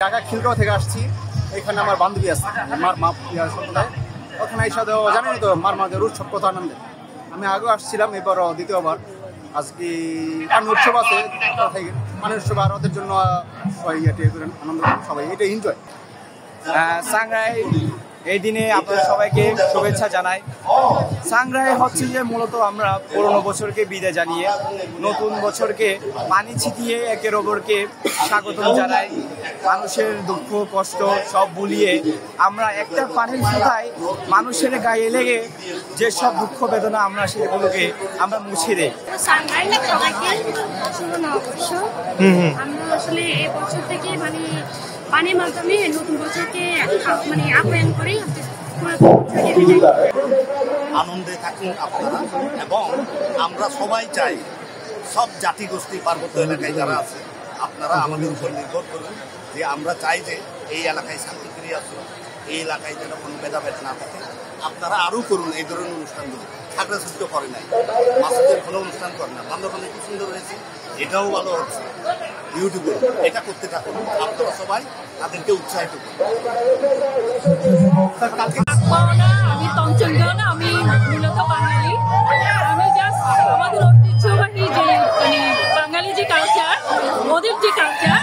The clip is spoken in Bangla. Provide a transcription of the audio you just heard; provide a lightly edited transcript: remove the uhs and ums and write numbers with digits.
ঢাকা খিলগাঁও থেকে আসছি। এখানে আমার বান্ধবী আছে মার মা সম্প্রদায়। ওখানে এসে জানেনি তো মার মাদের উৎসব কত আনন্দের। আমি আগেও আসছিলাম, এবারও দ্বিতীয়বার। আজকে পানি উৎসব আছে, পানি উৎসব আর ওদের জন্য সবাই আনন্দ সবাই এটা এনজয়। সাংগ্রাই এই দিনে আপনাদের সবাইকে শুভেচ্ছা জানাই। সাংগ্রাই হচ্ছে যে মূলত আমরা পুরনো বছরকে বিদায় জানিয়ে নতুন বছরকে পানি ছিটিয়ে একের অপরকে স্বাগতম জানাই। মানুষের দুঃখ কষ্ট সব ভুলিয়ে আমরা একটা পানির ফোঁটায় মানুষের গায়ে লেগে যে সব দুঃখ বেদনা আমরা সেগুলোকে আমরা মুছে দেই। আমরা আসলে এই বছর থেকে পানির মাধ্যমে নতুন বছরকে আপ্যায়ন করি। আনন্দে থাকুন আপনারা, এবং আমরা সবাই চাই সব জাতিগোষ্ঠী পার্বত্য এলাকায় যারা আছে আপনারা আমাদের উপর নির্ভর করুন যে আমরা চাই যে এই এলাকায় শান্তি ফিরে আসুন, এই এলাকায় যেন কোনো ভেদাভেদ না থাকে। আপনারা আরও করুন এই ধরনের অনুষ্ঠানগুলো। খাগড়াছড়ি তো করে নাই, মাসুদের কোনো অনুষ্ঠান করে না, বান্দরবানে খুব সুন্দর হয়েছে, এটাও ভালো হচ্ছে। ইউটিউবে এটা করতে থাকুন, আপনারা সবাই তাদেরকে উৎসাহিত করুন। আমি তঞ্চঙ্গন, আমি মূলত বাঙালি। আমি জাস্ট আমাদের ঐতিহ্যবাহী যে বাঙালি যে কালচার, ওদের যে কালচার